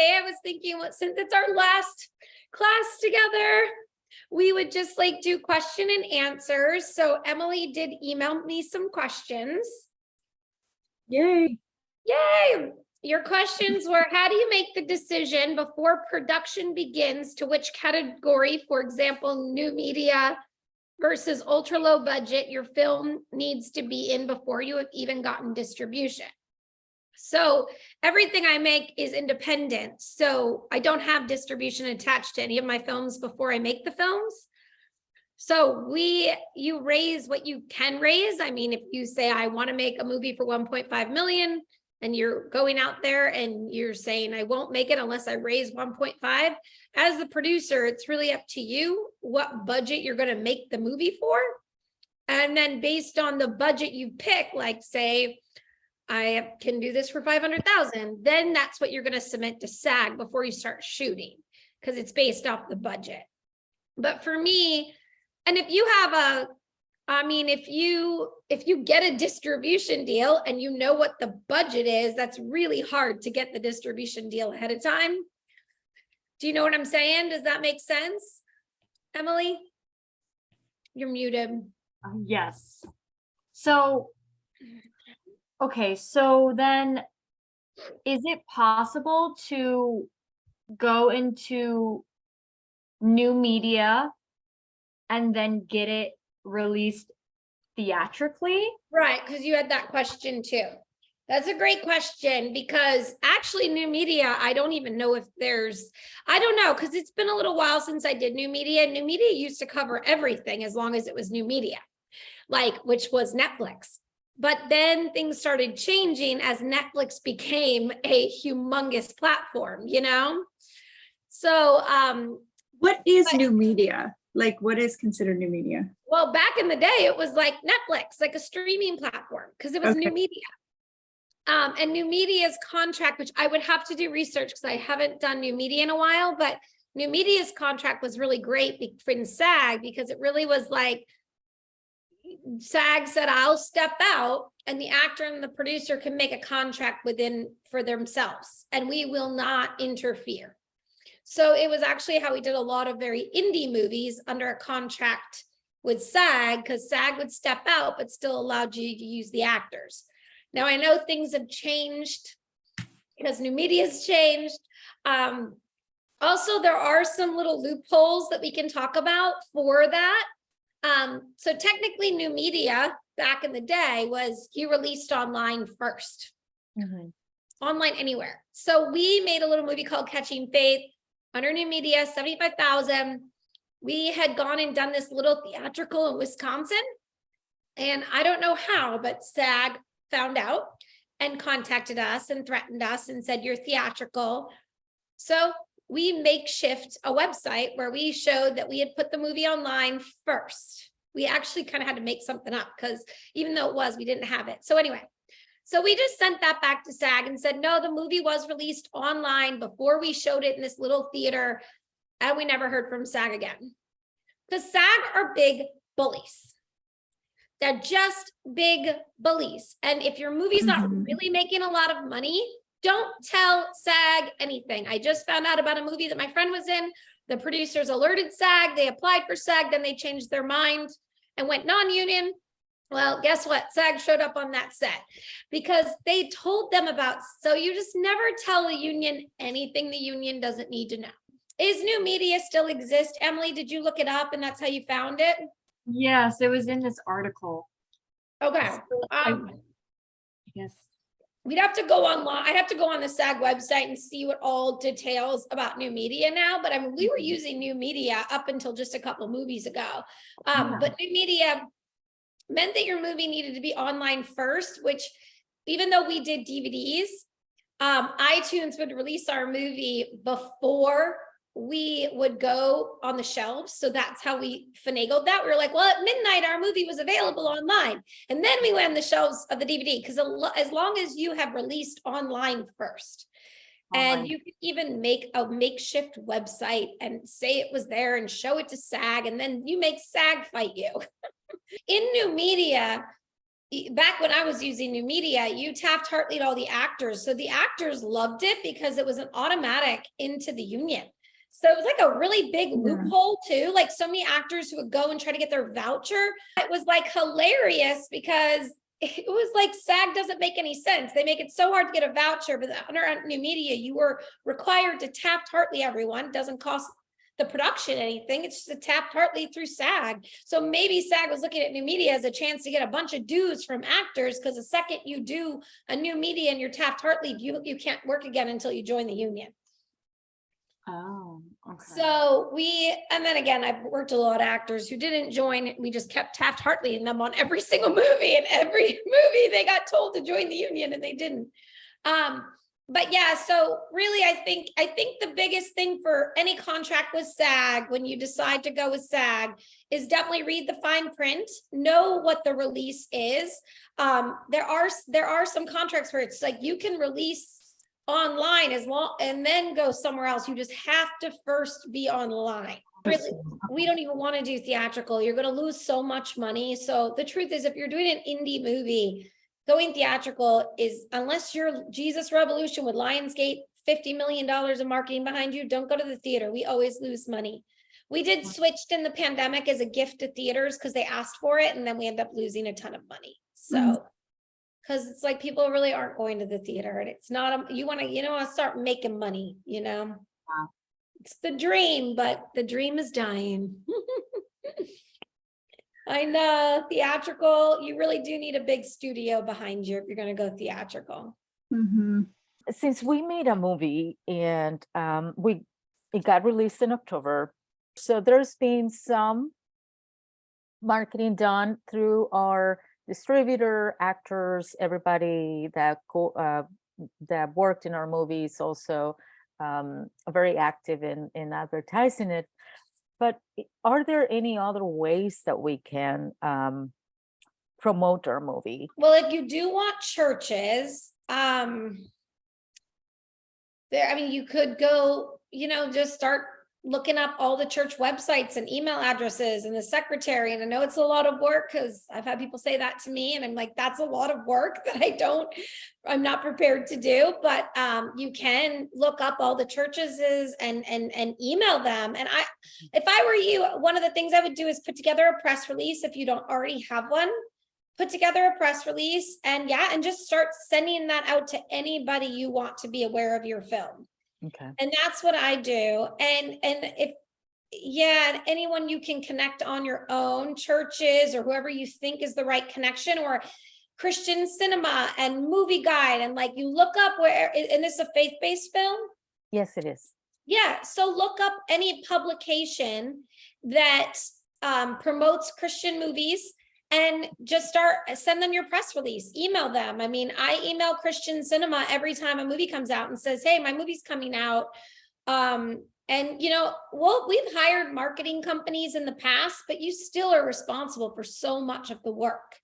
day I was thinking, well, since it's our last class together, we would just like do question and answers. So Emily did email me some questions. Yay. Yay. Your questions were, how do you make the decision before production begins to which category, for example, new media versus ultra low budget, your film needs to be in before you have even gotten distribution? So everything I make is independent. So I don't have distribution attached to any of my films before I make the films. So you raise what you can raise. I mean, if you say, I want to make a movie for 1.5 million, and you're going out there and you're saying, I won't make it unless I raise 1.5. As the producer, it's really up to you what budget you're going to make the movie for. And then based on the budget you pick, like say, I can do this for 500,000, then that's what you're going to submit to SAG before you start shooting, because it's based off the budget. But for me, and if you have if you get a distribution deal and you know what the budget is, that's really hard to get the distribution deal ahead of time. Do you know what I'm saying? Does that make sense? Emily? You're muted. Yes. So, okay, so then is it possible to go into new media and then get it released theatrically? Right, because you had that question too. That's a great question, because actually new media, I don't even know if I don't know, because it's been a little while since I did new media. New media used to cover everything as long as it was new media, which was Netflix. But then things started changing as Netflix became a humongous platform, So what is new media? Like, what is considered new media? Well, back in the day, it was like Netflix, like a streaming platform, because it was new media. And new media's contract, which I would have to do research because I haven't done new media in a while, but new media's contract was really great in SAG, because it really was like, SAG said, I'll step out and the actor and the producer can make a contract for themselves, and we will not interfere. So it was actually how we did a lot of very indie movies under a contract with SAG, because SAG would step out, but still allowed you to use the actors. Now, I know things have changed because new media's changed. Also, there are some little loopholes that we can talk about for that. So technically new media back in the day was you released online first, online anywhere. So we made a little movie called Catching Faith under new media, 75,000. We had gone and done this little theatrical in Wisconsin. And I don't know how, but SAG found out and contacted us and threatened us and said, you're theatrical. So we makeshift a website where we showed that we had put the movie online first. We actually kind of had to make something up, because even though we didn't have it. So anyway, so we just sent that back to SAG and said, no, the movie was released online before we showed it in this little theater. And we never heard from SAG again. Because SAG are big bullies. They're just big bullies. And if your movie's not really making a lot of money, don't tell SAG anything. I just found out about a movie that my friend was in. The producers alerted SAG. They applied for SAG. Then they changed their mind and went non-union. Well, guess what? SAG showed up on that set because they told them about. So you just never tell a union anything the union doesn't need to know. Is new media still exist? Emily, did you look it up and that's how you found it? Yes, it was in this article. Okay. Yes. We'd have to go online. I'd have to go on the SAG website and see what all details about new media now. But I mean, we were using new media up until just a couple movies ago. But new media meant that your movie needed to be online first, which even though we did DVDs, iTunes would release our movie before we would go on the shelves. So that's how we finagled that. We were like, well, at midnight, our movie was available online. And then we went on the shelves of the DVD, because as long as you have released online first, and you could even make a makeshift website and say it was there and show it to SAG, and then you make SAG fight you. In new media, back when I was using New Media, you Taft-Hartley'd all the actors. So the actors loved it because it was an automatic into the union. So it was like a really big loophole too. Like so many actors who would go and try to get their voucher. It was like hilarious because it was like SAG doesn't make any sense. They make it so hard to get a voucher, but under New Media, you were required to Taft-Hartley everyone. It doesn't cost the production anything. It's just a Taft-Hartley through SAG. So maybe SAG was looking at New Media as a chance to get a bunch of dues from actors, because the second you do a New Media and you're Taft-Hartley, you can't work again until you join the union. Oh, okay. So and then again, I've worked with a lot of actors who didn't join. We just kept Taft-Hartley and them on every single movie, and every movie they got told to join the union and they didn't. But yeah, so really, I think the biggest thing for any contract with SAG, when you decide to go with SAG, is definitely read the fine print, know what the release is. There are some contracts where it's like you can release online as long and then go somewhere else. You just have to first be online. Really, we don't even want to do theatrical. You're going to lose so much money. So the truth is, if you're doing an indie movie, going theatrical is, unless you're Jesus Revolution with Lionsgate, $50 million of marketing behind you, don't go to the theater. We always lose money. We did switched in the pandemic as a gift to theaters because they asked for it, and then we end up losing a ton of money. So because it's like people really aren't going to the theater, and it's not you want to start making money, Wow. It's the dream, but the dream is dying. I know, theatrical, you really do need a big studio behind you if you're going to go theatrical. Since we made a movie and it got released in October, so there's been some marketing done through our distributor, actors, everybody that worked in our movies, also very active in advertising it. But are there any other ways that we can promote our movie? Well, if you do want churches, you could go, just start looking up all the church websites and email addresses and the secretary. And I know it's a lot of work, because I've had people say that to me, and I'm like, that's a lot of work that I'm not prepared to do. But you can look up all the churches and email them. And if I were you, one of the things I would do is put together a press release. If you don't already have one, put together a press release and just start sending that out to anybody you want to be aware of your film. Okay. And that's what I do. And anyone you can connect on your own, churches or whoever you think is the right connection, or Christian Cinema and Movie Guide, and like you look up and this is a faith-based film. Yes, it is. Yeah. So look up any publication that promotes Christian movies, and just send them your press release, email them. I mean, I email Christian Cinema every time a movie comes out and says, hey, my movie's coming out. And we've hired marketing companies in the past, but you still are responsible for so much of the work.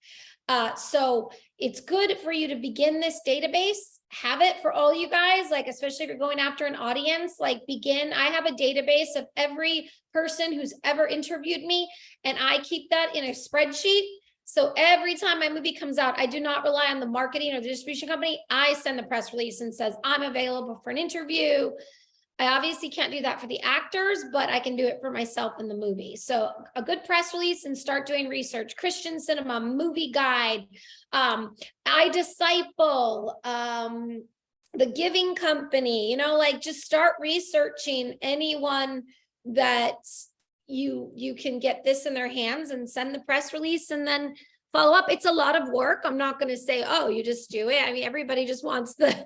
So it's good for you to begin this database, have it for all you guys, like, especially if you're going after an audience, like I have a database of every person who's ever interviewed me, and I keep that in a spreadsheet. So every time my movie comes out, I do not rely on the marketing or the distribution company. I send the press release and says, I'm available for an interview. I obviously can't do that for the actors, but I can do it for myself in the movie. So a good press release, and start doing research. Christian Cinema, Movie Guide, I Disciple, The Giving Company, just start researching anyone that you can get this in their hands, and send the press release and then follow up. It's a lot of work. I'm not going to say, oh, you just do it. I mean, everybody just wants the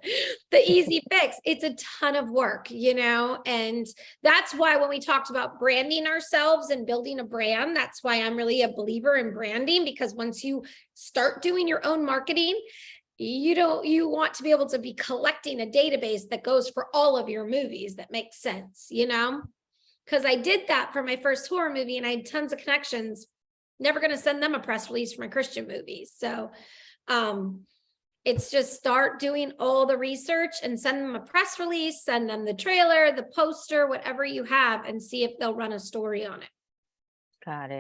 easy fix. It's a ton of work, and that's why when we talked about branding ourselves and building a brand, that's why I'm really a believer in branding, because once you start doing your own marketing, you want to be able to be collecting a database that goes for all of your movies that makes sense, because I did that for my first horror movie and I had tons of connections. Never going to send them a press release for my Christian movies. So it's just start doing all the research and send them a press release, send them the trailer, the poster, whatever you have, and see if they'll run a story on it. Got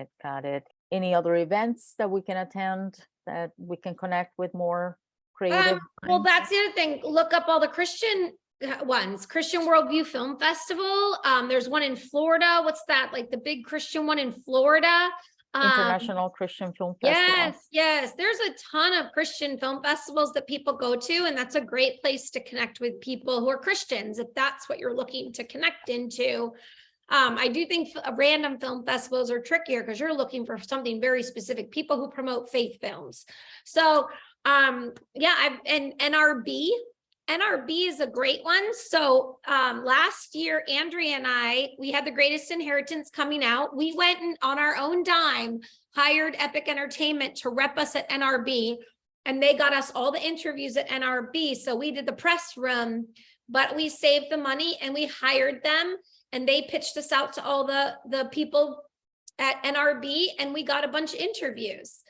it. Any other events that we can attend that we can connect with more creative. Well, minds. that's the other thing. Look up all the Christian ones. Christian Worldview Film Festival. There's one in Florida. What's that? Like the big Christian one in Florida. International Christian Film Festival. Yes. There's a ton of Christian film festivals that people go to, and that's a great place to connect with people who are Christians, if that's what you're looking to connect into. I do think random film festivals are trickier because you're looking for something very specific, people who promote faith films. So, and NRB is a great one. So last year, Andrea and we had The Greatest Inheritance coming out. We went and on our own dime, hired Epic Entertainment to rep us at NRB, and they got us all the interviews at NRB. So we did the press room, but we saved the money and we hired them, and they pitched us out to all the people at NRB, and we got a bunch of interviews.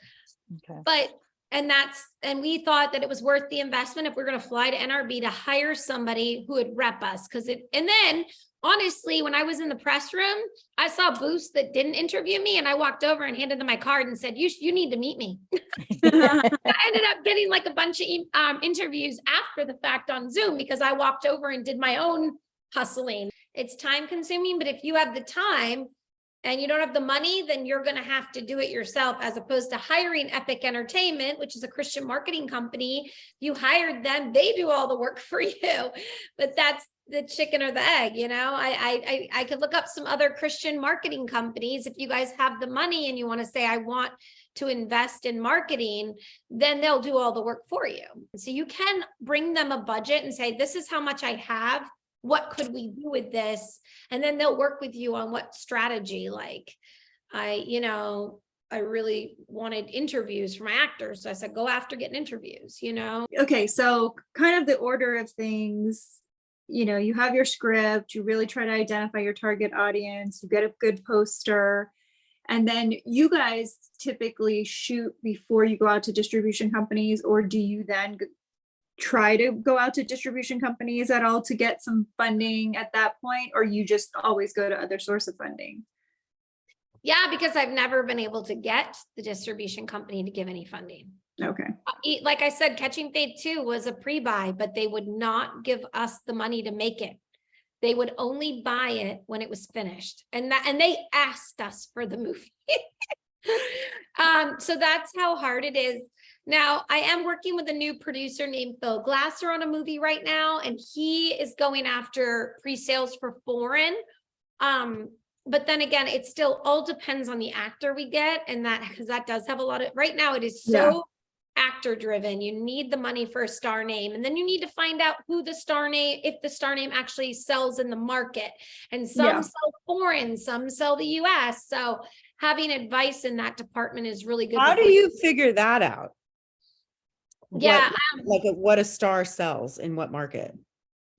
Okay. And we thought that it was worth the investment if we're going to fly to NRB to hire somebody who would rep us. And then honestly, when I was in the press room, I saw booths that didn't interview me, and I walked over and handed them my card and said, you need to meet me. I ended up getting like a bunch of interviews after the fact on Zoom because I walked over and did my own hustling. It's time consuming, but if you have the time and you don't have the money, then you're going to have to do it yourself, as opposed to hiring Epic Entertainment, which is a Christian marketing company. You hired them, they do all the work for you. But that's the chicken or the egg, you know. I could look up some other Christian marketing companies. If you guys have the money and you want to say, I want to invest in marketing, then they'll do all the work for you. So you can bring them a budget and say, this is how much I have. What could we do with this? And then they'll work with you on what strategy. Like I really wanted interviews for my actors. So I said, go after getting interviews, you know? Okay, so kind of the order of things, you have your script, you really try to identify your target audience, you get a good poster, and then you guys typically shoot before you go out to distribution companies, or do you then try to go out to distribution companies at all to get some funding at that point, or you just always go to other source of funding? Yeah, because I've never been able to get the distribution company to give any funding. Okay. Like I said, Catching Faith 2 was a pre-buy, but they would not give us the money to make it. They would only buy it when it was finished. And they asked us for the movie. So that's how hard it is. Now, I am working with a new producer named Phil Glasser on a movie right now, and he is going after pre-sales for foreign. But then again, it still all depends on the actor we get, and that, because that does have a lot of, right now it is so actor driven. You need the money for a star name, and then you need to find out who the star name, if the star name actually sells in the market. And some sell foreign, some sell the US. So having advice in that department is really good. How do you figure that out? Yeah. What a star sells in what market?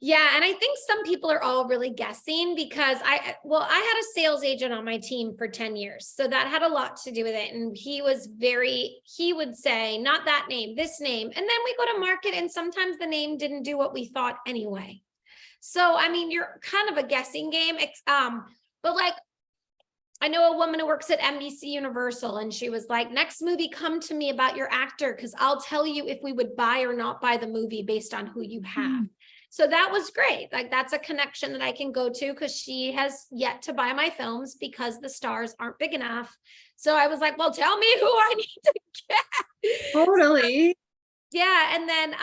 Yeah. And I think some people are all really guessing, because I had a sales agent on my team for 10 years. So that had a lot to do with it. And he would say, not that name, this name. And then we go to market, and sometimes the name didn't do what we thought anyway. So, I mean, you're kind of a guessing game. But like, I know a woman who works at NBC Universal, and she was like, next movie, come to me about your actor, because I'll tell you if we would buy or not buy the movie based on who you have. So that was great. Like, that's a connection that I can go to, because she has yet to buy my films because the stars aren't big enough. So I was like, well, tell me who I need to get. Totally. Yeah. And then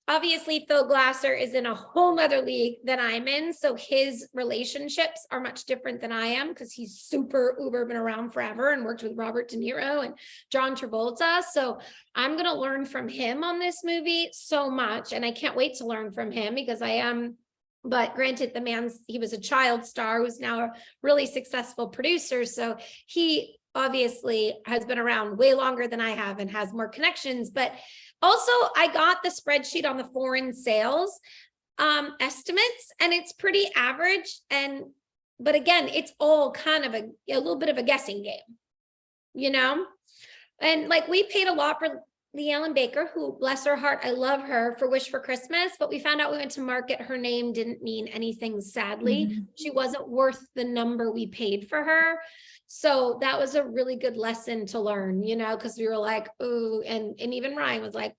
obviously Phil Glasser is in a whole nother league than I'm in. So his relationships are much different than I am, because he's super uber, been around forever and worked with Robert De Niro and John Travolta. So I'm going to learn from him on this movie so much. And I can't wait to learn from him, because I am, but granted, he was a child star who's now a really successful producer. So he obviously has been around way longer than I have and has more connections. But also, I got the spreadsheet on the foreign sales estimates, and it's pretty average. But again, it's all kind of a little bit of a guessing game, you know? And like, we paid a lot for Lee Ellen Baker, who, bless her heart, I love her, for Wish for Christmas, but we found out we went to market, her name didn't mean anything, sadly. Mhm. She wasn't worth the number we paid for her. So that was a really good lesson to learn, because we were like, ooh, and even Ryan was like,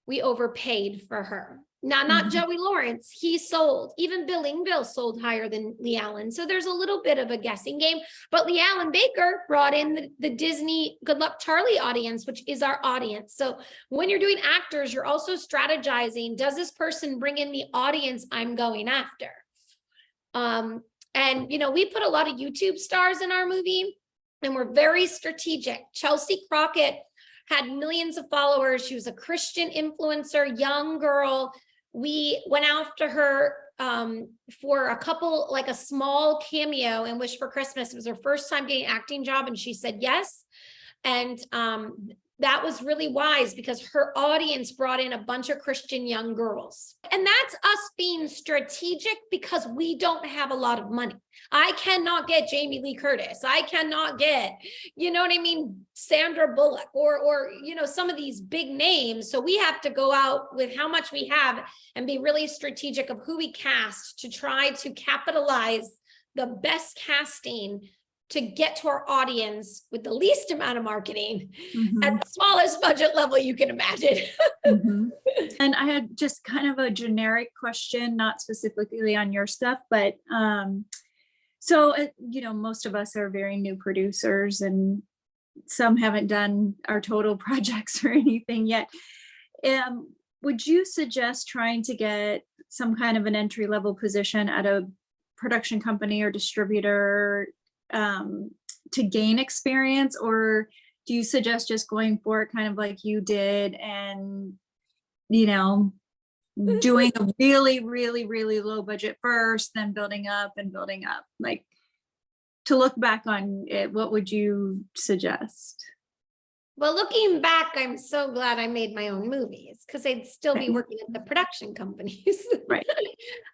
we overpaid for her. Now, not Mhm. Joey Lawrence, he sold. Even Bill Engvall sold higher than Lee Allen. So there's a little bit of a guessing game. But Lee Allen Baker brought in the Disney Good Luck Charlie audience, which is our audience. So when you're doing actors, you're also strategizing, does this person bring in the audience I'm going after? And we put a lot of YouTube stars in our movie, and we're very strategic. Chelsea Crockett had millions of followers. She was a Christian influencer, young girl. We went after her for a couple, like a small cameo in Wish for Christmas. It was her first time getting an acting job, and she said yes. And that was really wise because her audience brought in a bunch of Christian young girls. And that's us being strategic because we don't have a lot of money. I cannot get Jamie Lee Curtis. I cannot get, Sandra Bullock or some of these big names. So we have to go out with how much we have and be really strategic of who we cast to try to capitalize the best casting to get to our audience with the least amount of marketing Mhm. at the smallest budget level you can imagine. Mhm. And I had just kind of a generic question, not specifically on your stuff, but most of us are very new producers and some haven't done our total projects or anything yet. Would you suggest trying to get some kind of an entry level position at a production company or distributor to gain experience, or do you suggest just going for it kind of like you did and doing a really, really, really low budget first, then building up and building up? Like, to look back on it, what would you suggest? Well, looking back, I'm so glad I made my own movies because I'd still be working at the production companies. Right.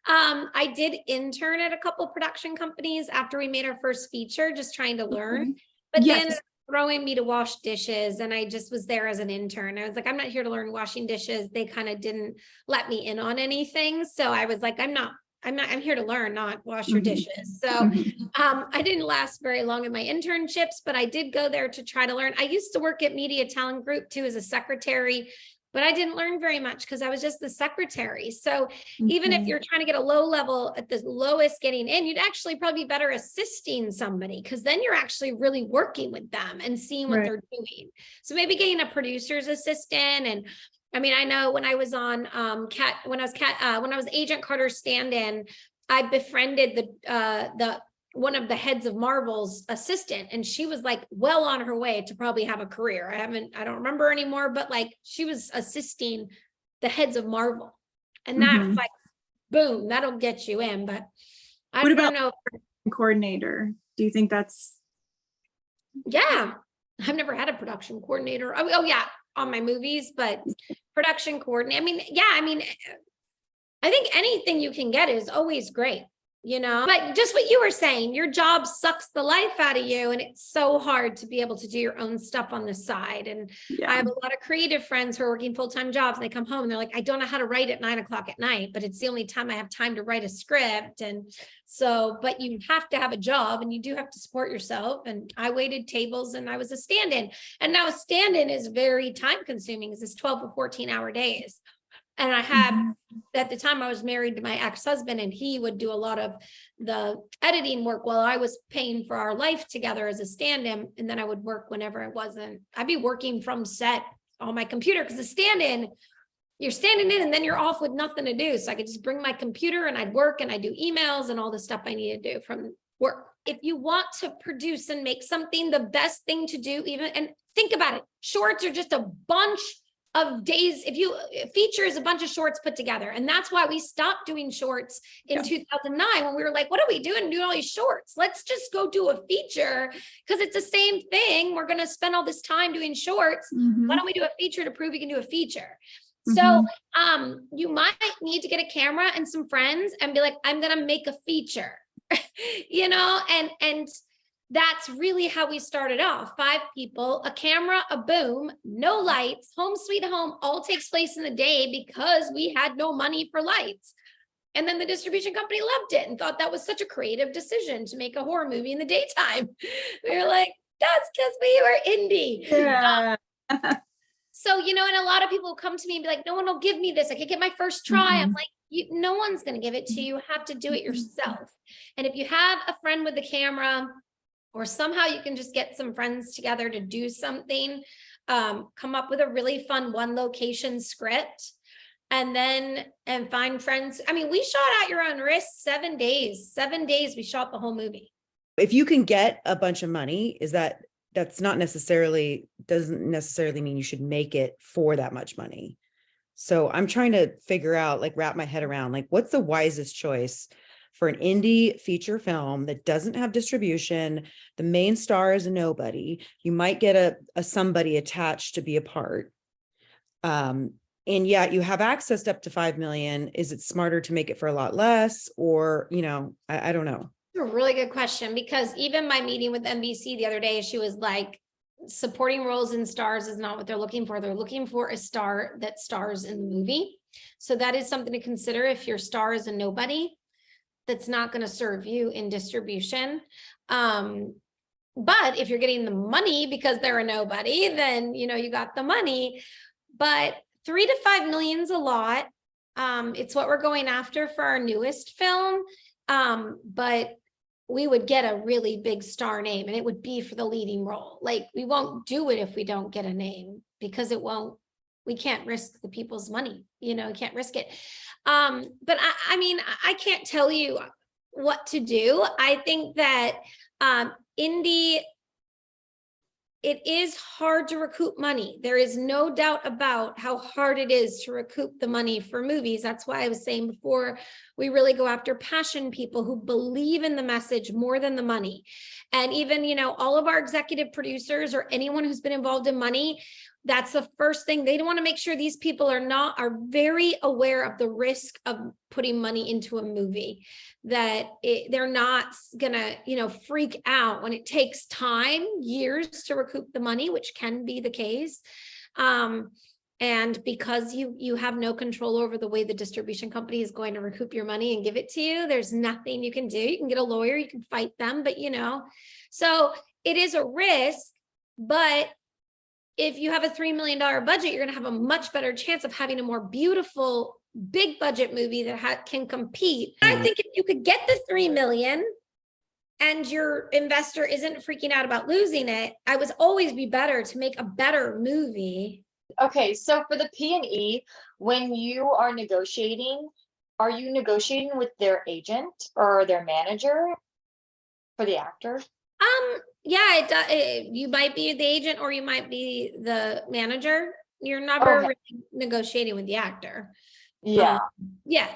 I did intern at a couple production companies after we made our first feature, just trying to learn. Okay. But Yes. then throwing me to wash dishes, and I just was there as an intern. I was like, I'm not here to learn washing dishes. They kind of didn't let me in on anything. So I was like, I'm here to learn, not wash your Mhm. dishes. So Mhm. I didn't last very long in my internships, but I did go there to try to learn. I used to work at Media Talent Group too as a secretary, but I didn't learn very much because I was just the secretary. So even if Okay. you're trying to get a low level at the lowest getting in, you'd actually probably be better assisting somebody because then you're actually really working with them and seeing what Right. they're doing. So maybe getting a producer's assistant. And I mean, I know when I was on when I was Agent Carter's stand-in, I befriended the one of the heads of Marvel's assistant, and she was like well on her way to probably have a career. I don't remember anymore, but like she was assisting the heads of Marvel, and that's Mhm. like, boom, that'll get you in. But I What don't about know. coordinator? Do you think that's Yeah, I've never had a production coordinator. Oh yeah, on my movies, but production coordinator. I mean, I think anything you can get is always great, but just what you were saying, your job sucks the life out of you. And it's so hard to be able to do your own stuff on the side. And yeah. I have a lot of creative friends who are working full-time jobs, and they come home and they're like, I don't know how to write at 9 o'clock at night, but it's the only time I have time to write a script. And so, but you have to have a job and you do have to support yourself. And I waited tables and I was a stand-in. And now a stand-in is very time consuming because it's 12 or 14-hour days. And I had, Mhm. at the time I was married to my ex-husband, and he would do a lot of the editing work while I was paying for our life together as a stand-in. And then I would work whenever it wasn't. I'd be working from set on my computer because the stand-in, you're standing in and then you're off with nothing to do. So I could just bring my computer and I'd work and I'd do emails and all the stuff I need to do from work. If you want to produce and make something, the best thing to do, and think about it, shorts are just a bunch of days. Feature is a bunch of shorts put together. And that's why we stopped doing shorts in 2009 when we were like, what are we doing all these shorts? Let's just go do a feature because it's the same thing. We're going to spend all this time doing shorts. Mhm. Why don't we do a feature to prove we can do a feature? Mhm. So you might need to get a camera and some friends and be like, I'm going to make a feature, and that's really how we started off. 5 people, a camera, a boom, no lights, home sweet home, all takes place in the day because we had no money for lights. And then the distribution company loved it and thought that was such a creative decision to make a horror movie in the daytime. We were like, that's because we were indie. Yeah. So, you know, and a lot of people come to me and be like, no one will give me this. I could get my first try. I'm like, no one's going to give it to you. You have to do it yourself. And if you have a friend with a camera, or somehow you can just get some friends together to do something, come up with a really fun 1 location script, and find friends. I mean, we shot at your own risk 7 days. 7 days we shot the whole movie. If you can get a bunch of money, doesn't necessarily mean you should make it for that much money. So I'm trying to figure out, like, wrap my head around, like, what's the wisest choice for an indie feature film that doesn't have distribution? The main star is a nobody. You might get a somebody attached to be a part. And yet you have access to up to 5 million. Is it smarter to make it for a lot less? Or, you know, I don't know. A really good question, because even my meeting with NBC the other day, she was like, supporting roles and stars is not what they're looking for. They're looking for a star that stars in the movie. So that is something to consider. If your star is a nobody, that's not going to serve you in distribution. But if you're getting the money because they're a nobody, then, you know, you got the money. But 3 to 5 million is a lot. It's what we're going after for our newest film. But we would get a really big star name, and it would be for the leading role. Like, we won't do it if we don't get a name, because we can't risk the people's money, you know, can't risk it. But I mean, I can't tell you what to do. I think that indie, it is hard to recoup money. There is no doubt about how hard it is to recoup the money for movies. That's why I was saying before, we really go after passion people who believe in the message more than the money. And even, you know, all of our executive producers or anyone who's been involved in money, that's the first thing. They want to make sure these people are very aware of the risk of putting money into a movie, that they're not gonna, you know, freak out when it takes time, years to recoup the money, which can be the case. And because you have no control over the way the distribution company is going to recoup your money and give it to you, there's nothing you can do. You can get a lawyer, you can fight them, but you know, so it is a risk. But if you have a $3 million budget, you're going to have a much better chance of having a more beautiful, big budget movie that can compete. I think if you could get the 3 million and your investor isn't freaking out about losing it, I would always be better to make a better movie. Okay, so for the P&E, when you are negotiating, are you negotiating with their agent or their manager for the actor? Yeah, you might be the agent or you might be the manager. You're never really negotiating with the actor. Yeah. Yeah.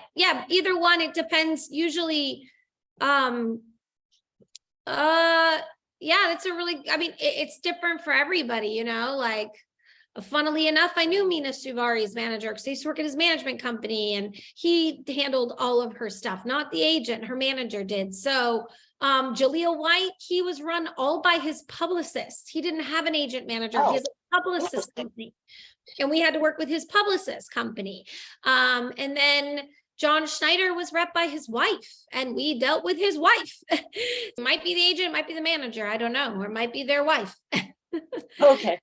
Either one. It depends. Usually, yeah, that's I mean, it's different for everybody, you know, like, funnily enough, I knew Mina Suvari's manager because I used to work at his management company, and he handled all of her stuff, not the agent, her manager did. So Jaleel White, he was run all by his publicist. He didn't have an agent manager. He has a publicist company, and we had to work with his publicist company. And then John Schneider was rep by his wife, and we dealt with his wife. It might be the agent, it might be the manager, I don't know, or it might be their wife. Okay.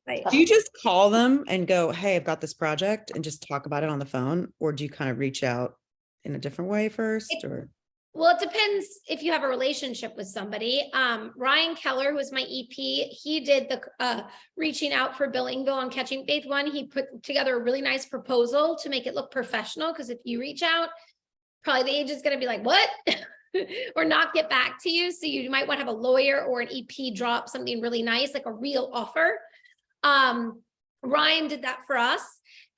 Right. Do you just call them and go, hey, I've got this project, and just talk about it on the phone? Or do you kind of reach out in a different way first? Or Well, it depends if you have a relationship with somebody. Ryan Keller, who was my EP, he did the reaching out for Billingville on Catching Faith one. He put together a really nice proposal to make it look professional, because if you reach out, probably the agent's going to be like, what? Or not get back to you. So you might want to have a lawyer or an EP drop something really nice, like a real offer. Ryan did that for us.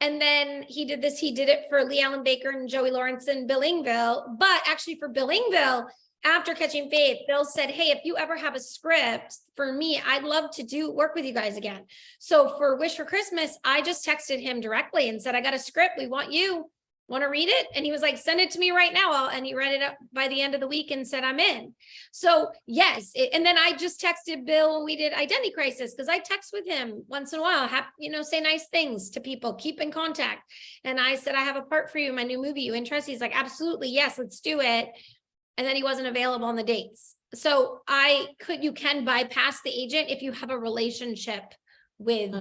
And then he did it for Lee Allen Baker and Joey Lawrence in Billingville. But actually for Billingville, after Catching Faith, Bill said, hey, if you ever have a script for me, I'd love to work with you guys again. So for Wish for Christmas, I just texted him directly and said, I got a script. We want you. want to read it? And he was like, send it to me right now. And he read it up by the end of the week and said, I'm in. So yes. And then I just texted Bill when we did Identity Crisis, because I text with him once in a while, say nice things to people, keep in contact. And I said, I have a part for you in my new movie. You interested? He's like, absolutely. Yes, let's do it. And then he wasn't available on the dates. So you can bypass the agent if you have a relationship with,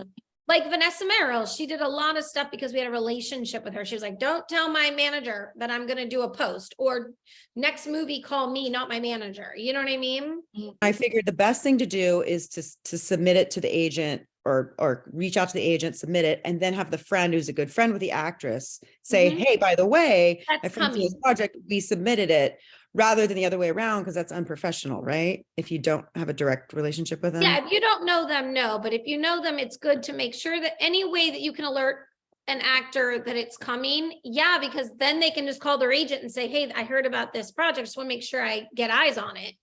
like Vanessa Merrill. She did a lot of stuff because we had a relationship with her. She was like, don't tell my manager that I'm going to do a post, or next movie, call me, not my manager. You know what I mean? I figured the best thing to do is to submit it to the agent, or reach out to the agent, submit it, and then have the friend who's a good friend with the actress say, Mhm. hey, by the way, my That's friend did this coming. project, we submitted it, rather than the other way around, because that's unprofessional, right? If you don't have a direct relationship with them. Yeah, if you don't know them, no. But if you know them, it's good to make sure that any way that you can alert an actor that it's coming. Yeah, because then they can just call their agent and say, hey, I heard about this project. Just want to make sure I get eyes on it.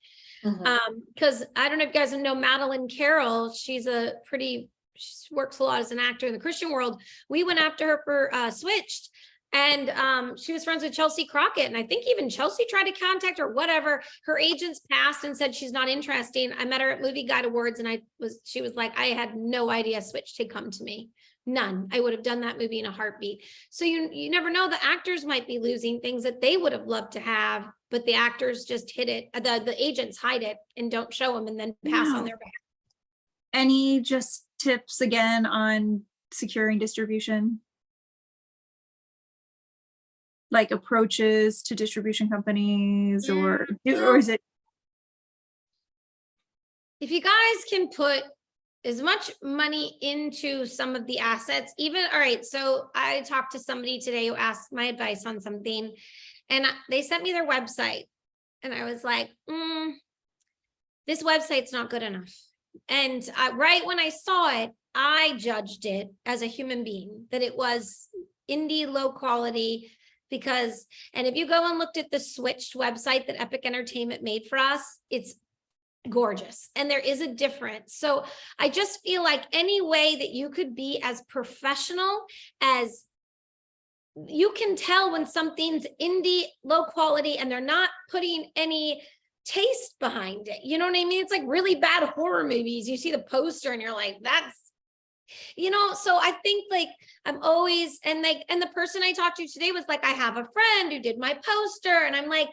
Because I don't know if you guys know Madeline Carroll. She works a lot as an actor in the Christian world. We went after her for Switched. And she was friends with Chelsea Crockett. And I think even Chelsea tried to contact her, whatever. Her agents passed and said she's not interested. I met her at Movie Guide Awards, and she was like, I had no idea Switched had come to me. None. I would have done that movie in a heartbeat. So you never know. The actors might be losing things that they would have loved to have, but the actors just hid it. The agents hide it and don't show them, and then pass on their behalf. Any just tips again on securing distribution? Like approaches to distribution companies, or is it? If you guys can put as much money into some of the assets, all right. So I talked to somebody today who asked my advice on something, and they sent me their website, and I was like, this website's not good enough. And right when I saw it, I judged it as a human being, that it was indie, low quality. And if you go and looked at the Switched website that Epic Entertainment made for us, it's gorgeous. And there is a difference. So I just feel like any way that you could be as professional as you can tell when something's indie, low quality, and they're not putting any taste behind it. You know what I mean? It's like really bad horror movies. You see the poster and you're like, that's, so I think like I'm always, and the person I talked to today was like, I have a friend who did my poster, and I'm like,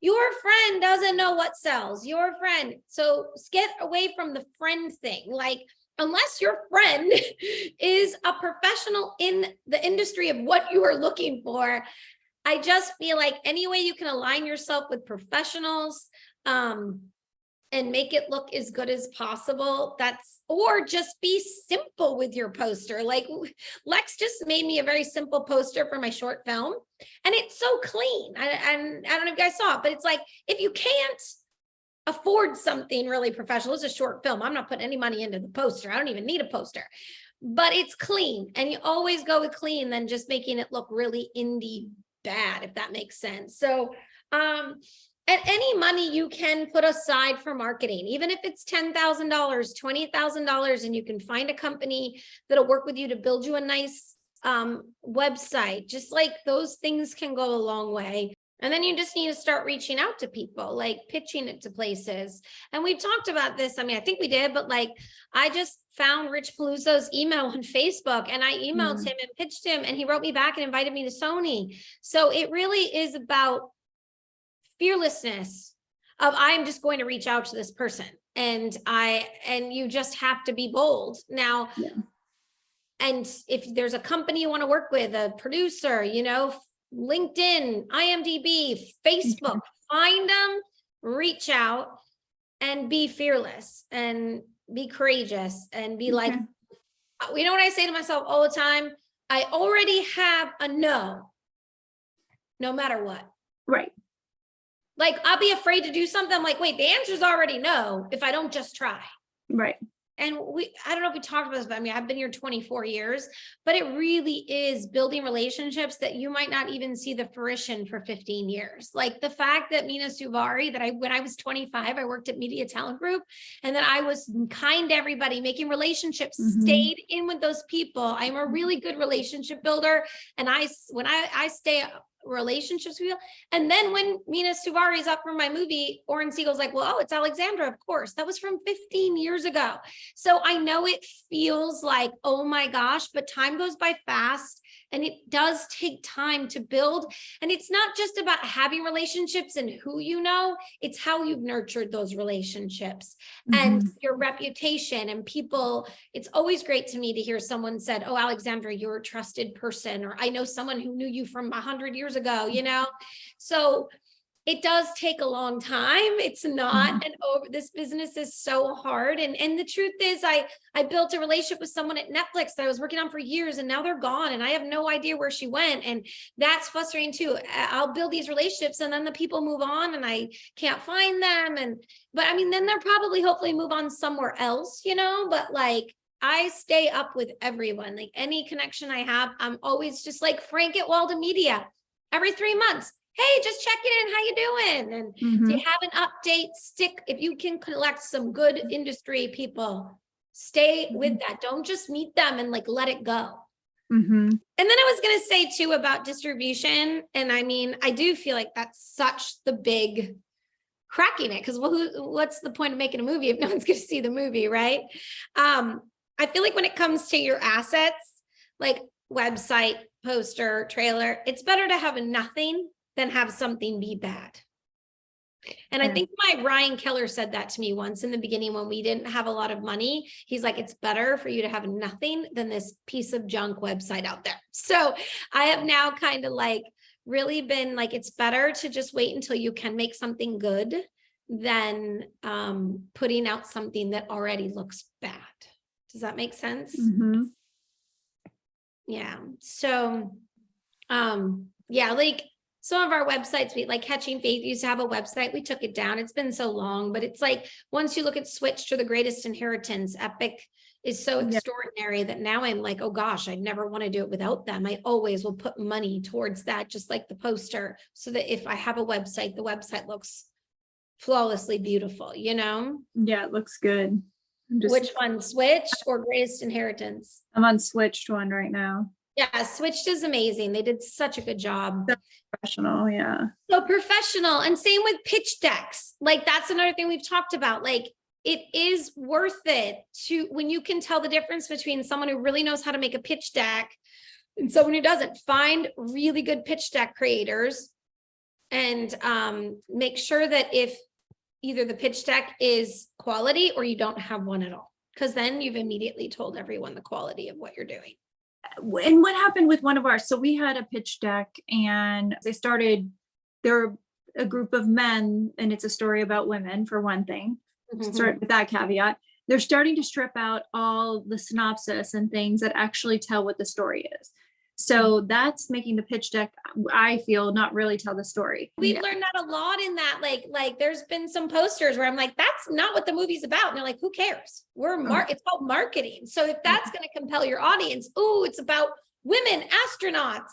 your friend doesn't know what sells, your friend. So get away from the friend thing. Like, unless your friend is a professional in the industry of what you are looking for, I just feel like any way you can align yourself with professionals, and make it look as good as possible. Or just be simple with your poster. Like Lex just made me a very simple poster for my short film, and it's so clean. I don't know if you guys saw it, but it's like, if you can't afford something really professional, it's a short film. I'm not putting any money into the poster. I don't even need a poster, but it's clean. And you always go with clean than just making it look really indie bad, if that makes sense. So, and any money you can put aside for marketing, even if it's $10,000, $20,000, and you can find a company that'll work with you to build you a nice website, just like those things can go a long way. And then you just need to start reaching out to people, like pitching it to places. And we talked about this. I mean, I think we did, but like, I just found Rich Paluzzo's email on Facebook, and I emailed him and pitched him, and he wrote me back and invited me to Sony. So it really is about fearlessness of, I'm just going to reach out to this person, and you just have to be bold now. Yeah. And if there's a company you want to work with, a producer, LinkedIn, IMDb, Facebook, find them, reach out, and be fearless and be courageous and be like, what I say to myself all the time? I already have a no matter what. Right. Like, I'll be afraid to do something. I'm like, wait, the answer's already no if I don't just try. Right. and I don't know if we talked about this, but I mean, I've been here 24 years, but it really is building relationships that you might not even see the fruition for 15 years. Like the fact that Mina Suvari, when I was 25, I worked at Media Talent Group, and that I was kind to everybody, making relationships, stayed in with those people. I'm a really good relationship builder. And when I stay relationships with you. And then when Mina Suvari is up for my movie, Oren Siegel's like, well, oh, it's Alexandra, of course. That was from 15 years ago. So I know it feels like, oh my gosh, but time goes by fast, and it does take time to build. And it's not just about having relationships and who you know, it's how you've nurtured those relationships and your reputation and people. It's always great to me to hear someone said, oh, Alexandra, you're a trusted person, or I know someone who knew you from 100 years ago, you know? So it does take a long time. It's not this business is so hard. And the truth is I built a relationship with someone at Netflix that I was working on for years, and now they're gone and I have no idea where she went. And that's frustrating too. I'll build these relationships and then the people move on and I can't find them. But I mean, then they'll probably hopefully move on somewhere else, you know, but like, I stay up with everyone. Like any connection I have, I'm always just like Frank at Walden Media every 3 months. Hey, just checking in, how you doing? And do you have an update? If you can collect some good industry people, stay with that. Don't just meet them and like let it go. And then I was going to say too about distribution. And I mean, I do feel like that's such the big cracking it, because what's the point of making a movie if no one's going to see the movie, right? I feel like when it comes to your assets, like website, poster, trailer, it's better to have nothing than have something be bad. And I think my Ryan Keller said that to me once in the beginning when we didn't have a lot of money. He's like, it's better for you to have nothing than this piece of junk website out there. So I have now kind of like really been like, it's better to just wait until you can make something good than putting out something that already looks bad. Does that make sense? Yeah. So, yeah, like some of our websites, like Catching Faith used to have a website. We took it down. It's been so long, but it's like, once you look at Switch to the Greatest Inheritance, Epic is so extraordinary that now I'm like, oh gosh, I'd never want to do it without them. I always will put money towards that, just like the poster, so that if I have a website, the website looks flawlessly beautiful, you know? Yeah, it looks good. Which one, Switch or Greatest Inheritance? I'm on Switched one right now. Yeah, Switched is amazing. They did such a good job. Professional, yeah. So professional. And same with pitch decks. Like that's another thing we've talked about. Like it is worth it to, when you can tell the difference between someone who really knows how to make a pitch deck and someone who doesn't. Find really good pitch deck creators and make sure that if either the pitch deck is quality or you don't have one at all, because then you've immediately told everyone the quality of what you're doing. And what happened with one of ours? So we had a pitch deck and they're a group of men and it's a story about women for one thing. Start with that caveat. They're starting to strip out all the synopsis and things that actually tell what the story is. So that's making the pitch deck, I feel, not really tell the story. We've learned that a lot in that, like there's been some posters where I'm like, that's not what the movie's about. And they're like, who cares? It's called marketing. So if that's going to compel your audience, it's about women astronauts.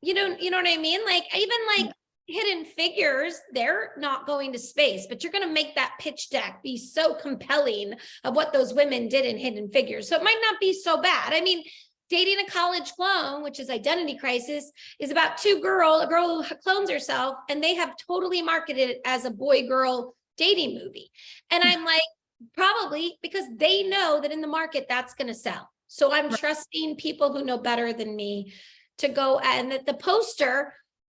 You know what I mean? Like even like Hidden Figures, they're not going to space, but you're going to make that pitch deck be so compelling of what those women did in Hidden Figures. So it might not be so bad. I mean, Dating a College Clone, which is Identity Crisis, is about a girl who clones herself, and they have totally marketed it as a boy-girl dating movie. And I'm like, probably because they know that in the market that's going to sell. So I'm trusting people who know better than me to go, and that the poster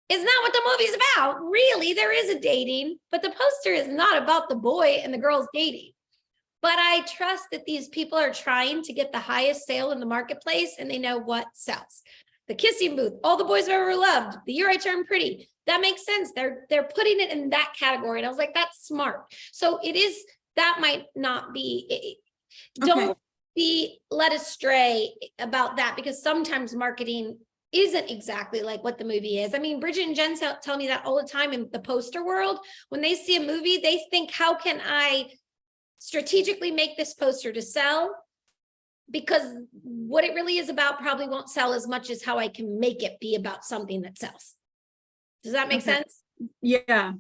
is not what the movie's about. Really, there is a dating, but the poster is not about the boy and the girl's dating. But I trust that these people are trying to get the highest sale in the marketplace and they know what sells. The Kissing Booth, All the Boys I've Ever Loved, The Year I Turned Pretty. That makes sense. They're putting it in that category. And I was like, that's smart. So it is, that might not be, don't be led astray about that, because sometimes marketing isn't exactly like what the movie is. I mean, Bridget and Jen tell me that all the time in the poster world. When they see a movie, they think, how can I strategically make this poster to sell, because what it really is about probably won't sell as much as how I can make it be about something that sells. Does that make Okay. sense? Yeah.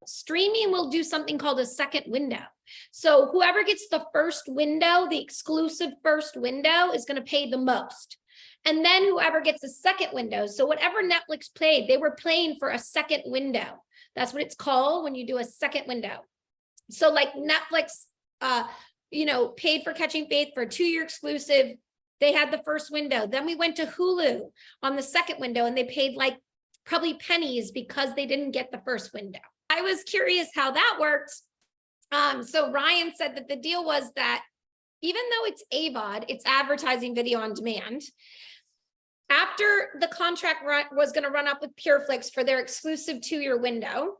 Streaming will do something called a second window. So whoever gets the first window, the exclusive first window, is going to pay the most. And then whoever gets the second window, so whatever Netflix played, they were playing for a second window. That's what it's called when you do a second window. So like Netflix, paid for Catching Faith for a 2-year exclusive. They had the first window. Then we went to Hulu on the second window, and they paid like probably pennies because they didn't get the first window. I was curious how that worked. So Ryan said that the deal was that even though it's AVOD, it's advertising video on demand. After the contract was going to run up with PureFlix for their exclusive 2-year window,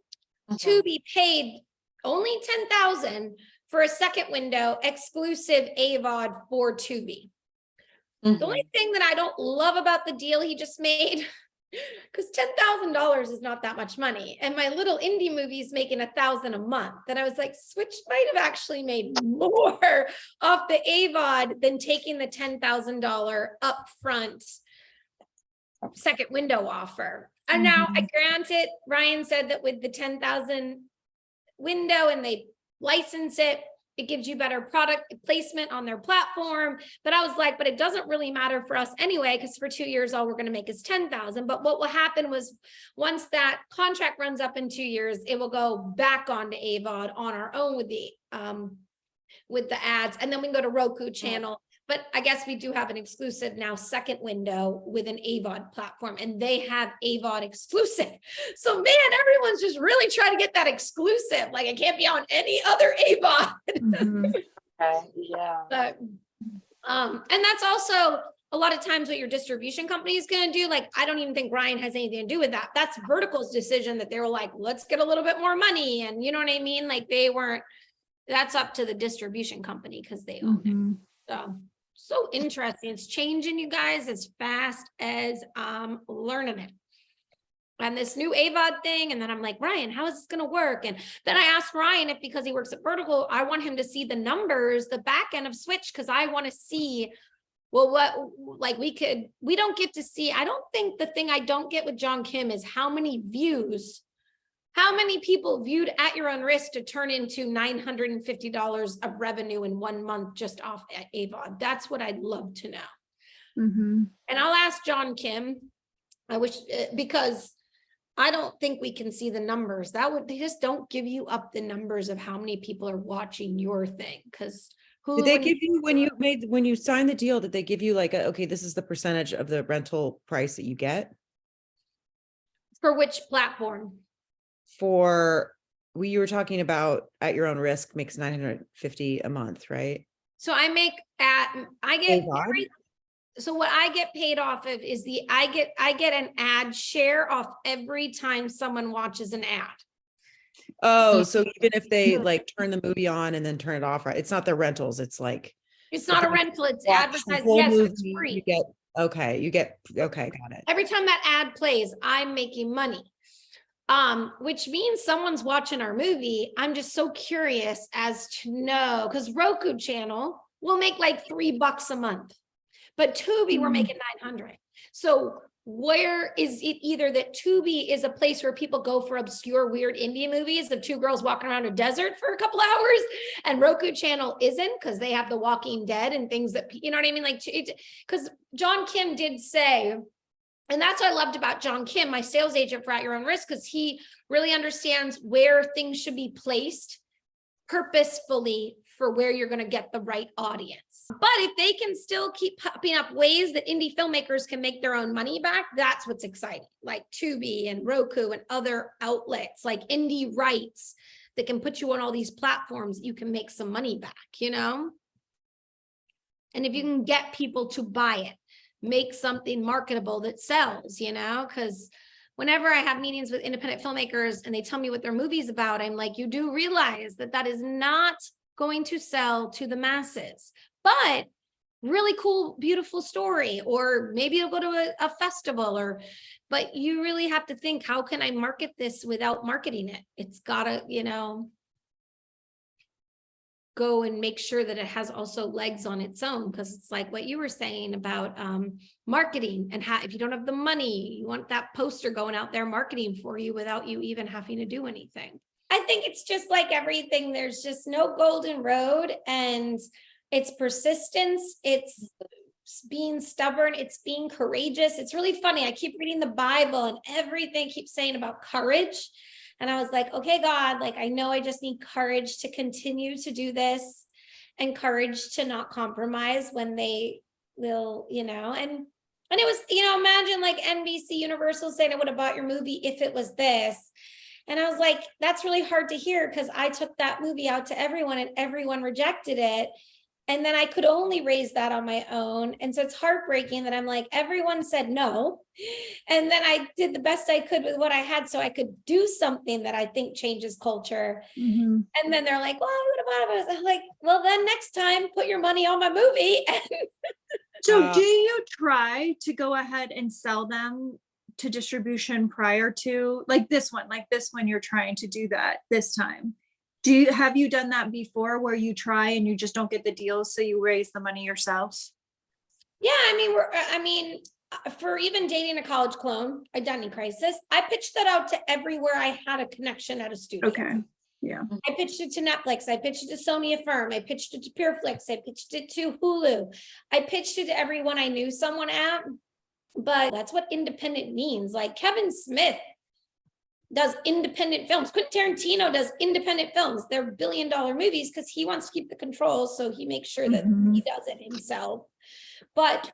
Tubi paid only $10,000 for a second window exclusive AVOD for Tubi. The only thing that I don't love about the deal he just made, because $10,000 is not that much money, and my little indie movie's making $1,000 a month, and I was like, Switch might have actually made more off the AVOD than taking the $10,000 upfront second window offer. And now, I grant it, Ryan said that with the 10,000 window and they license it, it gives you better product placement on their platform. But I was like, but it doesn't really matter for us anyway, because for 2 years, all we're going to make is 10,000. But what will happen was, once that contract runs up in 2 years, it will go back onto AVOD on our own with the ads. And then we can go to Roku channel. But I guess we do have an exclusive now second window with an AVOD platform, and they have AVOD exclusive. So man, everyone's just really trying to get that exclusive. Like, it can't be on any other AVOD. Okay, yeah. But, and that's also a lot of times what your distribution company is going to do. Like, I don't even think Ryan has anything to do with that. That's Vertical's decision, that they were like, let's get a little bit more money. And you know what I mean? Like, they weren't, that's up to the distribution company because they own it. So interesting. It's changing, you guys, as fast as I'm learning it. And this new AVOD thing, and then I'm like, Ryan, how is this going to work? And then I asked Ryan if, because he works at Vertical, I want him to see the numbers, the back end of Switch, because I want to see, well, what, like, we don't get to see. I don't think the thing I don't get with John Kim is how many views, how many people viewed At Your Own Risk to turn into $950 of revenue in 1 month just off AVOD. That's what I'd love to know. And I'll ask John Kim. I wish, because I don't think we can see the numbers. They just don't give you up the numbers of how many people are watching your thing. Because Did they give you, when you signed the deal, did they give you like okay, this is the percentage of the rental price that you get? For which platform? You were talking about At Your Own Risk makes $950 a month, right? So I so what I get paid off of is I get an ad share off every time someone watches an ad. Oh, so even if they like turn the movie on and then turn it off, right? It's not their rentals. It's like, it's not a rental, it's watch the advertising. whole Yes, movie, it's free. okay, got it. Every time that ad plays, I'm making money. Which means someone's watching our movie. I'm just so curious as to know, because Roku channel will make like $3 a month, but Tubi we're making 900. So where is it, either that Tubi is a place where people go for obscure, weird indie movies of 2 girls walking around a desert for a couple hours, and Roku channel isn't, because they have The Walking Dead and things that, you know what I mean? Like, because John Kim did say, and that's what I loved about John Kim, my sales agent for At Your Own Risk, because he really understands where things should be placed purposefully for where you're going to get the right audience. But if they can still keep popping up ways that indie filmmakers can make their own money back, that's what's exciting. Like Tubi and Roku and other outlets like Indie Rights that can put you on all these platforms, you can make some money back, you know? And if you can get people to buy it, make something marketable that sells, you know, because whenever I have meetings with independent filmmakers and they tell me what their movie's about, I'm like, you do realize that that is not going to sell to the masses, but really cool, beautiful story, or maybe it'll go to a festival, but you really have to think, how can I market this without marketing it? It's gotta, you know, go and make sure that it has also legs on its own, because it's like what you were saying about marketing and how if you don't have the money, you want that poster going out there marketing for you without you even having to do anything. I think it's just like everything. There's just no golden road, and it's persistence. It's being stubborn. It's being courageous. It's really funny. I keep reading the Bible and everything keeps saying about courage. And I was like, okay, God, like, I know I just need courage to continue to do this and courage to not compromise when they will, and it was, imagine like NBC Universal saying I would have bought your movie if it was this. And I was like, that's really hard to hear because I took that movie out to everyone and everyone rejected it. And then I could only raise that on my own. And so it's heartbreaking that I'm like, everyone said no. And then I did the best I could with what I had so I could do something that I think changes culture. Mm-hmm. And then they're like, well, I would have bought it. I'm like, well, then next time put your money on my movie. So do you try to go ahead and sell them to distribution prior to like this one you're trying to do that this time? Have you done that before where you try and you just don't get the deals, so you raise the money yourselves? Yeah, for even dating a college clone, Identity Crisis, I pitched that out to everywhere I had a connection at a studio. Okay. Yeah. I pitched it to Netflix. I pitched it to Sony Affirm. I pitched it to PureFlix. I pitched it to Hulu. I pitched it to everyone I knew someone at. But that's what independent means. Like Kevin Smith does independent films. Quentin Tarantino does independent films. They're billion-dollar movies because he wants to keep the control, so he makes sure that he does it himself. But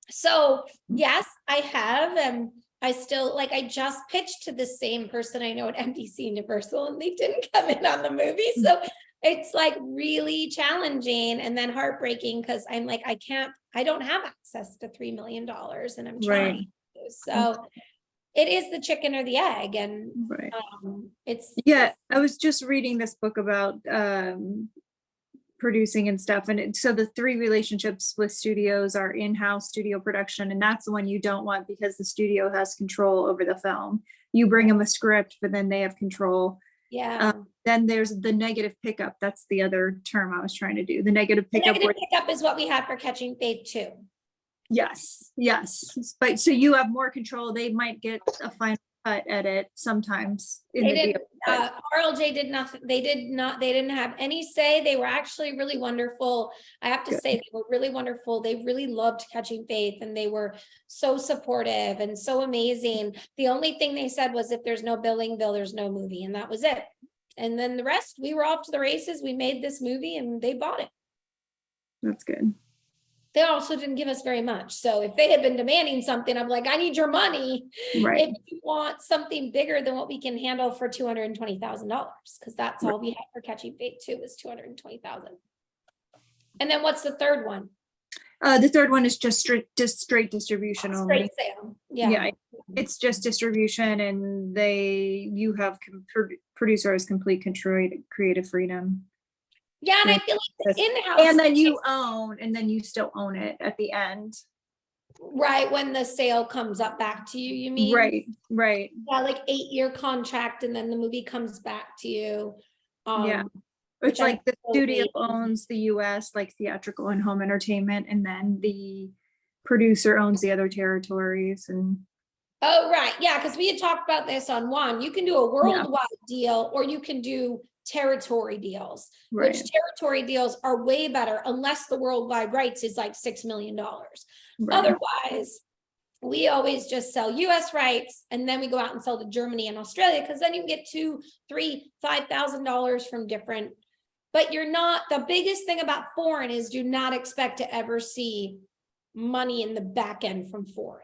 so yes, I have, and I still I just pitched to the same person I know at NBC Universal, and they didn't come in on the movie. So it's like really challenging and then heartbreaking because I'm like, I don't have access to $3 million, and I'm trying to. So it is the chicken or the egg, and I was just reading this book about producing and stuff, and so the 3 relationships with studios are in-house studio production, and that's the one you don't want because the studio has control over the film. You bring them a script, but then they have control. Then there's the negative pickup. That's the other term I was trying to do. The negative pickup. Negative pickup is what we had for Catching Faith too. Yes. But so you have more control. They might get a final cut edit sometimes. RLJ did nothing. They didn't have any say. They were actually really wonderful. I have to say they were really wonderful. They really loved Catching Faith and they were so supportive and so amazing. The only thing they said was if there's no billing bill, there's no movie, and that was it. And then the rest, we were off to the races. We made this movie and they bought it. That's good. They also didn't give us very much. So if they had been demanding something, I'm like, I need your money. Right. If you want something bigger than what we can handle for $220,000, because that's all we had for Catching Faith 2 was $220,000. And then what's the third one? The third one is just straight distribution only. Straight sale. Yeah. It's just distribution, and you have producer has complete control, creative freedom. Yeah, and I feel like the in-house. And then you still own it at the end. Right, when the sale comes up back to you, you mean? Right. Yeah, like 8-year contract, and then the movie comes back to you. Which like the studio owns the US, like theatrical and home entertainment, and then the producer owns the other territories. And oh, right. Yeah, because we had talked about this on one. You can do a worldwide deal, or you can do territory deals, which territory deals are way better unless the worldwide rights is like $6 million. Otherwise, we always just sell US rights, and then we go out and sell to Germany and Australia, because then you can get $2,000, $3,000, $5,000 from different. But you're not, the biggest thing about foreign is do not expect to ever see money in the back end from foreign.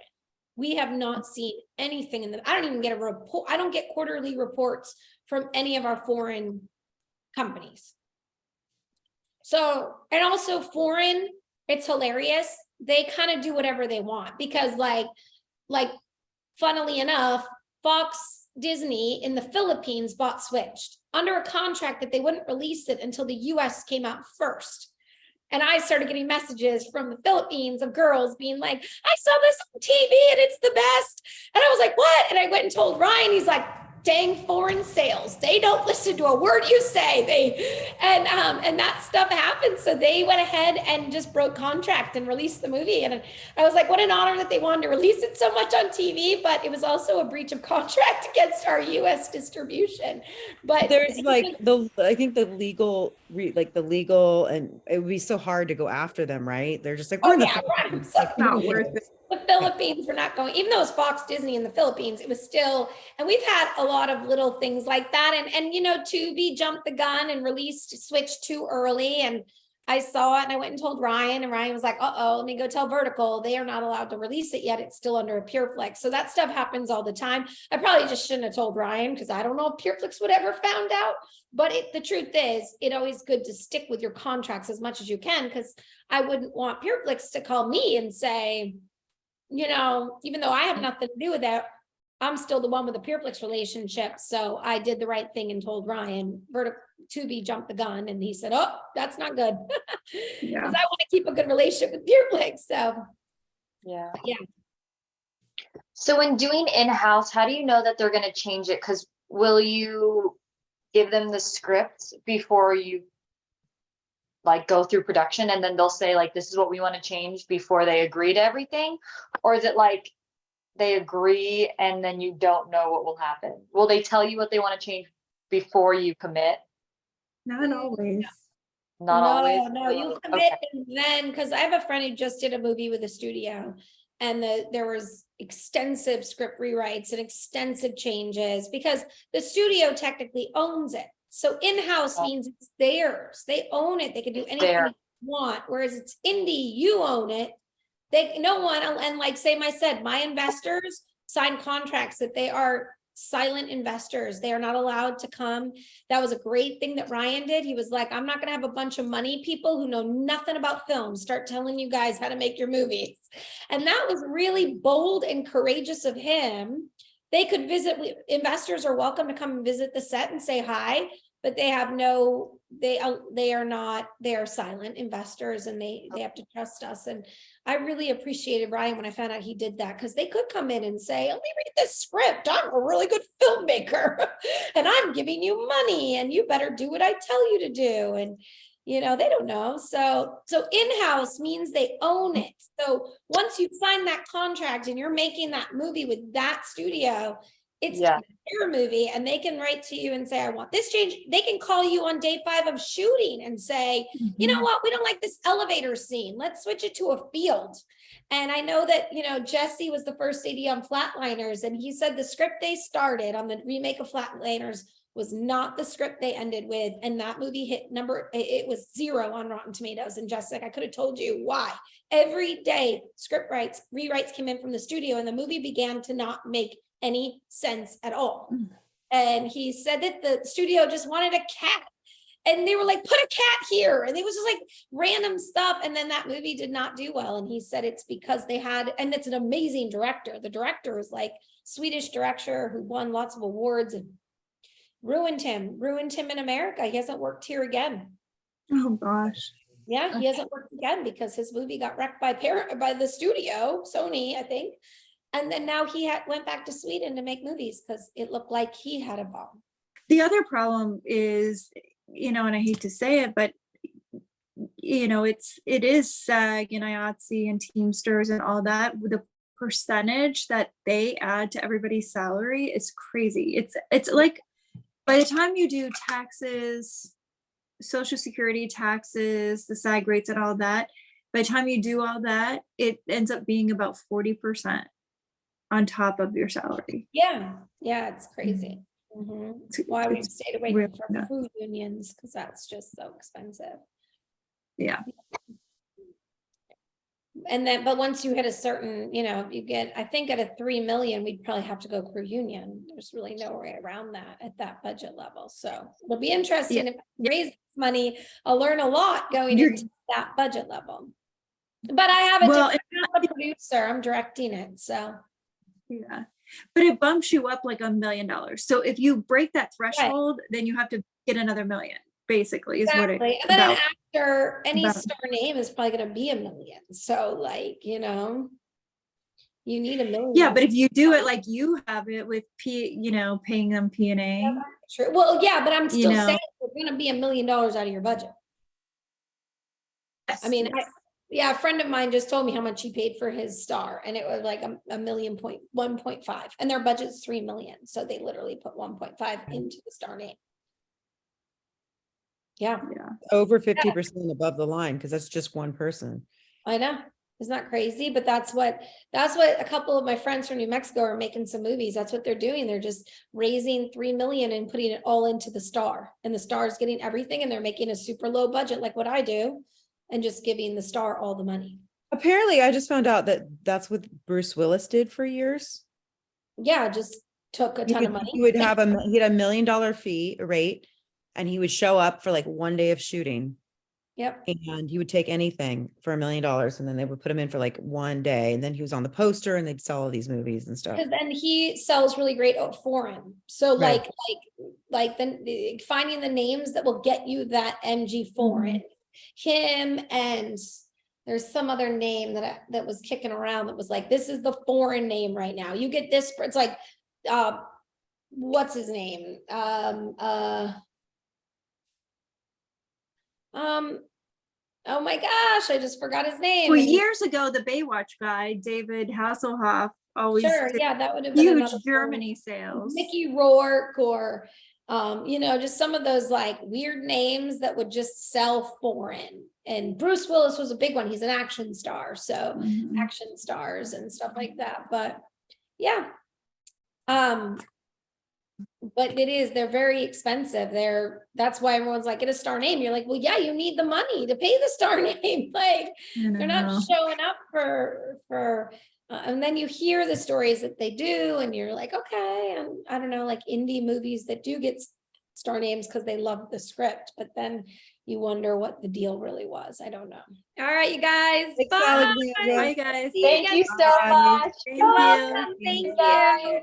We have not seen anything I don't even get a report. I don't get quarterly reports from any of our foreign companies. So, and also foreign, it's hilarious. They kind of do whatever they want, because like funnily enough, Fox Disney in the Philippines bought Switched under a contract that they wouldn't release it until the US came out first. And I started getting messages from the Philippines of girls being like, I saw this on TV and it's the best. And I was like, what? And I went and told Ryan, he's like, dang foreign sales. They don't listen to a word you say. And that stuff happened. So they went ahead and just broke contract and released the movie. And I was like, what an honor that they wanted to release it so much on TV, but it was also a breach of contract against our US distribution. But There's like I think the legal, and it would be so hard to go after them, right? They're just like, we're in the Philippines. It's like, Not worth it. the Philippines, we're not going, even though it's Fox Disney in the Philippines, it was still, and we've had a lot of little things like that. And you know, Tubi jumped the gun and switched too early. And I saw it and I went and told Ryan, and Ryan was like, let me go tell Vertical. They are not allowed to release it yet. It's still under a PureFlix. So that stuff happens all the time. I probably just shouldn't have told Ryan, because I don't know if PureFlix would ever found out. But the truth is, it's always good to stick with your contracts as much as you can, because I wouldn't want PureFlix to call me and say, you know, even though I have nothing to do with that, I'm still the one with the PureFlix relationship. So I did the right thing and told Ryan. Tubi jumped the gun, and he said, oh, that's not good. Yeah. Because I want to keep a good relationship with PureFlix. So Yeah. Yeah. So when doing in-house, how do you know that they're going to change it? Because will you give them the script before you like go through production, and then they'll say like, this is what we want to change before they agree to everything? Or is it like they agree and then you don't know what will happen? Will they tell you what they want to change before you commit? Not always. Not always. No, you commit, and then, because I have a friend who just did a movie with a studio, and there was extensive script rewrites and extensive changes, because the studio technically owns it. So in-house means it's theirs. They own it. They can do anything they want. Whereas it's indie, you own it. No one, and like my investors sign contracts that they are silent investors. They are not allowed to come. That was a great thing that Ryan did. He was like, I'm not going to have a bunch of money people who know nothing about film start telling you guys how to make your movies. And that was really bold and courageous of him. They could visit, investors are welcome to come and visit the set and say hi, but they are silent investors, and they have to trust us. And I really appreciated Ryan when I found out he did that, because they could come in and say, let me read this script. I'm a really good filmmaker and I'm giving you money and you better do what I tell you to do. And, you know, they don't know. So in-house means they own it. So once you sign that contract and you're making that movie with that studio, it's their movie, and they can write to you and say, I want this change. They can call you on day 5 of shooting and say, you know what, we don't like this elevator scene. Let's switch it to a field. And I know that, you know, Jesse was the first AD on Flatliners, and he said the script they started on the remake of Flatliners was not the script they ended with. And that movie it was 0 on Rotten Tomatoes. And Jessica, I could have told you why. Every day rewrites came in from the studio, and the movie began to not make any sense at all. And he said that the studio just wanted a cat, and they were like, put a cat here, and it was just like random stuff. And then that movie did not do well, and he said it's because and it's an amazing director. The director is like Swedish director who won lots of awards, and ruined him in America. He hasn't worked here again. Oh gosh. Yeah, he hasn't worked again because his movie got wrecked by the studio, Sony, I think. And then now he went back to Sweden to make movies because it looked like he had a bomb. The other problem is, you know, and I hate to say it, but you know, it is SAG and IATSE and Teamsters and all that. The percentage that they add to everybody's salary is crazy. It's like, by the time you do taxes, Social Security taxes, the SAG rates and all that, by the time you do all that, it ends up being about 40% on top of your salary. Yeah, it's crazy. It's why we've stayed away really from nuts. food unions, because that's just so expensive. Yeah. And then, but once you hit a certain, you know, you get, I think at a 3 million, we'd probably have to go crew union. There's really no way around that at that budget level. So it'll be interesting if I raise money. I'll learn a lot going into that budget level. But I have a producer, I'm directing it, so. Yeah, but it bumps you up like $1 million. So if you break that threshold, then you have to get another $1 million, basically, is what it is. And then after any star name is probably going to be $1 million. So like, you know, You need $1 million. Yeah, but if you do it like you have it with paying them P&A. True. Well, yeah, but I'm still know. saying we're gonna be $1 million out of your budget. I mean, yeah, a friend of mine just told me how much he paid for his star, and it was like a million point 1.5, and their budget's 3 million. So they literally put 1.5 into the star name. Yeah, Over 50% above the line, because that's just one person. I know. Isn't that crazy? But that's what a couple of my friends from New Mexico are making some movies. That's what they're doing. They're just raising 3 million and putting it all into the star, and the star is getting everything, and they're making a super low budget like what I do, and just giving the star all the money. Apparently, I just found out that that's what Bruce Willis did for years. Yeah, just took a ton of money. He would have he had $1 million fee rate, and he would show up for like one day of shooting. Yep. And he would take anything for $1 million, and then they would put him in for like one day, and then he was on the poster, and they'd sell all these movies and stuff. Because then he sells really great foreign. So Right. like the finding the names that will get you that MG foreign. Him, and there's some other name that was kicking around that was like, this is the foreign name right now. You get this, it's like what's his name? Oh my gosh, I just forgot his name. Well, And years ago, the Baywatch guy, David Hasselhoff, always sure, did yeah, that would have been huge another Germany sales. Mickey Rourke, or just some of those like weird names that would just sell foreign. And Bruce Willis was a big one. He's an action star, so Mhm. action stars and stuff like that. But yeah, but they're very expensive. That's why everyone's like, get a star name. You're like, well, yeah, you need the money to pay the star name. Like they're not know. showing up for and then you hear the stories that they do, and you're like, okay, and I don't know, like indie movies that do get star names because they love the script, but then you wonder what the deal really was. I don't know. All right, you guys. Thanks, Bye. Alexandra. Bye, guys. See you Thank again. you so Bye. much. Thank You're you. welcome. Thank Bye. you.